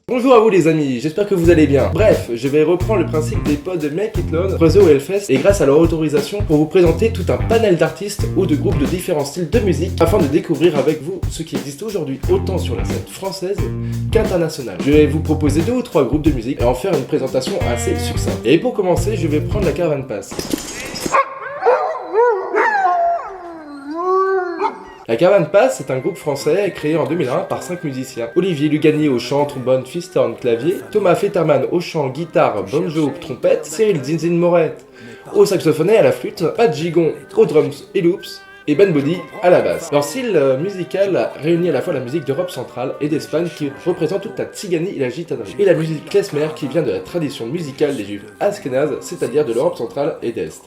Bonjour à vous les amis, j'espère que vous allez bien. Bref, je vais reprendre le principe des pods de Make It Loud, creusés au Hellfest, et grâce à leur autorisation, pour vous présenter tout un panel d'artistes ou de groupes de différents styles de musique, afin de découvrir avec vous ce qui existe aujourd'hui autant sur la scène française qu'internationale. Je vais vous proposer 2 ou 3 groupes de musique et en faire une présentation assez succincte. Et pour commencer, je vais prendre la Caravan Pass. La Caravan Pass est un groupe français créé en 2001 par 5 musiciens. Olivier Lugani au chant, trombone, fiston, clavier, Thomas Fetterman au chant, guitare, banjo, trompette, Cyril Zinzin Morette au saxophone et à la flûte, Pat Gigon aux drums et loops, et Ben Body à la basse. Leur style musical réunit à la fois la musique d'Europe centrale et d'Espagne qui représente toute la tziganie et la gitanerie, et la musique klezmer qui vient de la tradition musicale des juifs ashkénazes, c'est-à-dire de l'Europe centrale et d'Est.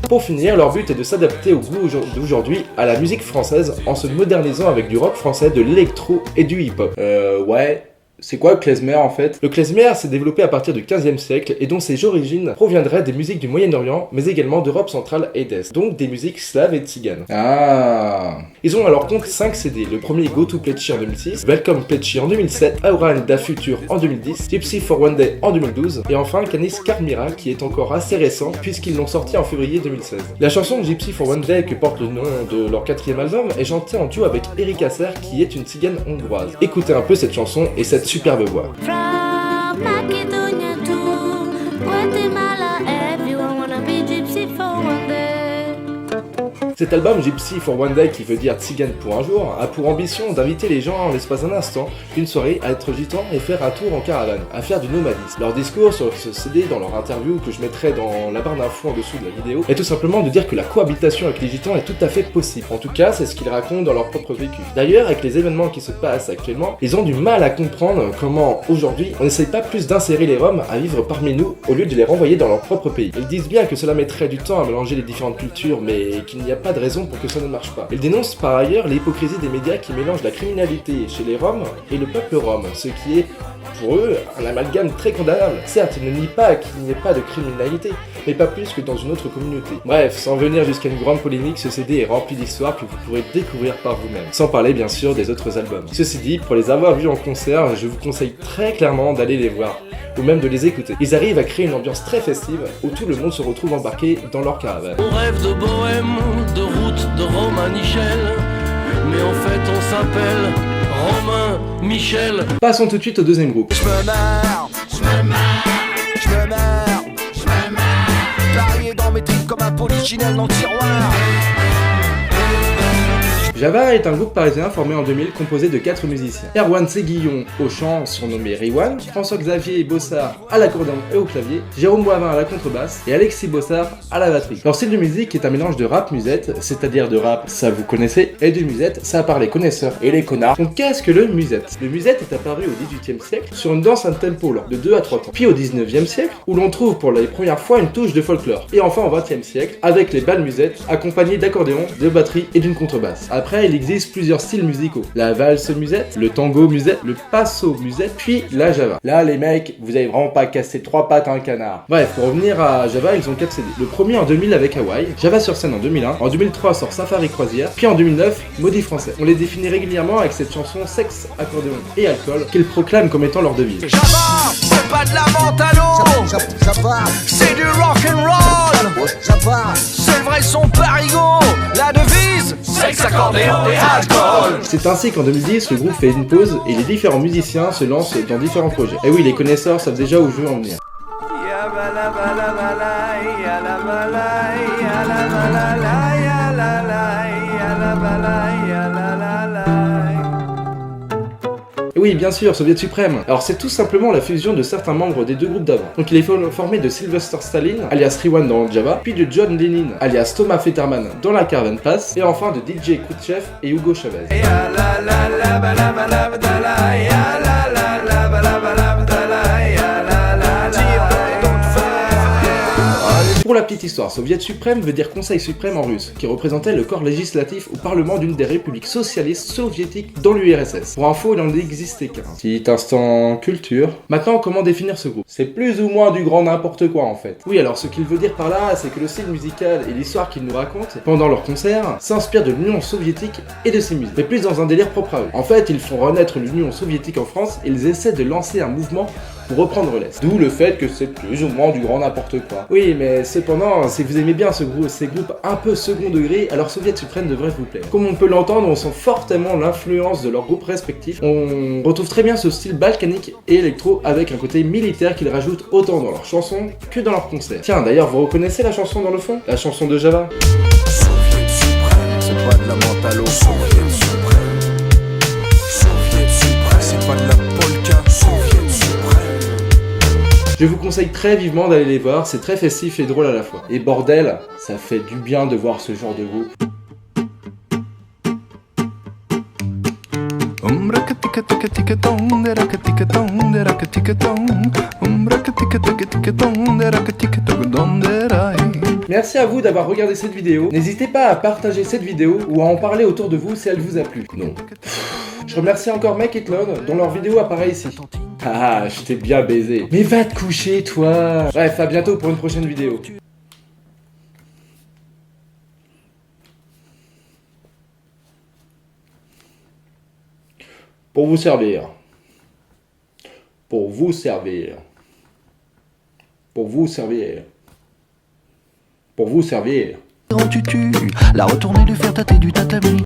Pour finir, leur but est de s'adapter au goût d'aujourd'hui à la musique française en se modernisant avec du rock français, de l'électro et du hip-hop. Ouais... C'est quoi le klezmer en fait? Le klezmer s'est développé à partir du 15e siècle et dont ses origines proviendraient des musiques du Moyen-Orient, mais également d'Europe centrale et d'Est, donc des musiques slaves et tziganes. Ah. Ils ont alors donc 5 CD, le premier Go to Pletchi en 2006, Welcome Pletchi en 2007, Aura and Da Future en 2010, Gypsy for One Day en 2012, et enfin Canis Carmira qui est encore assez récent puisqu'ils l'ont sorti en février 2016. La chanson Gypsy for One Day, que porte le nom de leur 4e album, est chantée en duo avec Erika Serre qui est une tzigane hongroise. Écoutez un peu cette chanson et cette superbe voix. Cet album Gypsy for One Day, qui veut dire tzigane pour un jour, a pour ambition d'inviter les gens en l'espace d'un instant, d'une soirée, à être gitan et faire un tour en caravane, à faire du nomadisme. Leur discours sur ce CD dans leur interview, que je mettrai dans la barre d'infos en dessous de la vidéo, est tout simplement de dire que la cohabitation avec les gitans est tout à fait possible. En tout cas, c'est ce qu'ils racontent dans leur propre vécu. D'ailleurs, avec les événements qui se passent actuellement, ils ont du mal à comprendre comment, aujourd'hui, on n'essaye pas plus d'insérer les Roms à vivre parmi nous au lieu de les renvoyer dans leur propre pays. Ils disent bien que cela mettrait du temps à mélanger les différentes cultures, mais qu'il n'y a pas de raison pour que ça ne marche pas. Ils dénoncent par ailleurs l'hypocrisie des médias qui mélangent la criminalité chez les Roms et le peuple rom, ce qui est pour eux un amalgame très condamnable. Certes, ils ne nient pas qu'il n'y ait pas de criminalité, mais pas plus que dans une autre communauté. Bref, sans venir jusqu'à une grande polémique, ce CD est rempli d'histoires que vous pourrez découvrir par vous-même, sans parler bien sûr des autres albums. Ceci dit, pour les avoir vus en concert, je vous conseille très clairement d'aller les voir, ou même de les écouter. Ils arrivent à créer une ambiance très festive où tout le monde se retrouve embarqué dans leur caravane. On rêve de bohème, de route, de Romain Michel, mais en fait on s'appelle Romain Michel. Passons tout de suite au deuxième groupe. Je me meurs, varié dans mes tripes comme un polichinelle dans le tiroir. Java est un groupe parisien formé en 2000 composé de 4 musiciens. Erwan Séguillon au chant surnommé Riwan, François-Xavier Bossard à l'accordéon et au clavier, Jérôme Boivin à la contrebasse et Alexis Bossard à la batterie. Leur style de musique est un mélange de rap musette, c'est-à-dire de rap, ça vous connaissez, et de musette, ça à part les connaisseurs et les connards. Donc qu'est-ce que le musette? Le musette est apparu au XVIIIe siècle sur une danse à tempo lent de 2 à 3 temps. Puis au XIXe siècle, où l'on trouve pour la première fois une touche de folklore. Et enfin au XXe siècle, avec les balles musettes, accompagnées d'accordéon, de batterie et d'une contrebasse. Après, il existe plusieurs styles musicaux. La valse musette, le tango musette, le passo musette, puis la java. Là, les mecs, vous avez vraiment pas cassé 3 pattes à un canard. Bref, pour revenir à Java, ils ont 4 CD. Le premier en 2000 avec Hawaii, Java sur scène en 2001, en 2003 sort Safari Croisière, puis en 2009, Maudit Français. On les définit régulièrement avec cette chanson sexe, accordéon et alcool, qu'ils proclament comme étant leur devise. Java, c'est pas de la menthe à l'eau. Java, c'est du rock'n'roll. Java, c'est le vrai son parigot. La devise, sexe, accordéon et alcool. C'est ainsi qu'en 2010, le groupe fait une pause et les différents musiciens se lancent dans différents projets. Et oui, les connaisseurs savent déjà où je veux en venir. Et oui, bien sûr, Soviet Suprême. Alors c'est tout simplement la fusion de certains membres des 2 groupes d'avant. Donc il est formé de Sylvester Stalin, alias Riwan dans Java, puis de John Lennon, alias Thomas Fetterman dans la Caravan Pass, et enfin de DJ Khrouchtchev et Hugo Chavez. Pour la petite histoire, Soviet suprême veut dire Conseil suprême en russe, qui représentait le corps législatif au parlement d'une des républiques socialistes soviétiques dans l'URSS. Pour info, il n'en existait qu'un. Petit instant culture. Maintenant, comment définir ce groupe? C'est plus ou moins du grand n'importe quoi en fait. Oui, alors ce qu'il veut dire par là, c'est que le style musical et l'histoire qu'ils nous racontent pendant leurs concerts s'inspirent de l'Union soviétique et de ses musiques, mais plus dans un délire propre à eux. En fait, ils font renaître l'Union soviétique en France et ils essaient de lancer un mouvement pour reprendre l'Est. D'où le fait que c'est plus ou moins du grand n'importe quoi. Oui, mais cependant, si vous aimez bien ces groupes un peu second degré, alors Soviet Suprême devrait vous plaire. Comme on peut l'entendre, on sent fortement l'influence de leurs groupes respectifs. On retrouve très bien ce style balkanique et électro avec un côté militaire qu'ils rajoutent autant dans leurs chansons que dans leurs concerts. Tiens, d'ailleurs, vous reconnaissez la chanson dans le fond? La chanson de Java? Soviet suprême, c'est pas de la menthe à l'eau. Soviet suprême, Soviet suprême, c'est pas de la polka. Soviet suprême. Je vous conseille très vivement d'aller les voir, c'est très festif et drôle à la fois. Et bordel, ça fait du bien de voir ce genre de groupe. Merci à vous d'avoir regardé cette vidéo. N'hésitez pas à partager cette vidéo ou à en parler autour de vous si elle vous a plu. Non. Je remercie encore Mec et Claude, dont leur vidéo apparaît ici. Ah, je t'ai bien baisé. Mais va te coucher, toi. Bref, à bientôt pour une prochaine vidéo. Pour vous servir. Pour vous servir. Pour vous servir. Pour vous servir. En tutu, la retournée du fer tâter du tatami.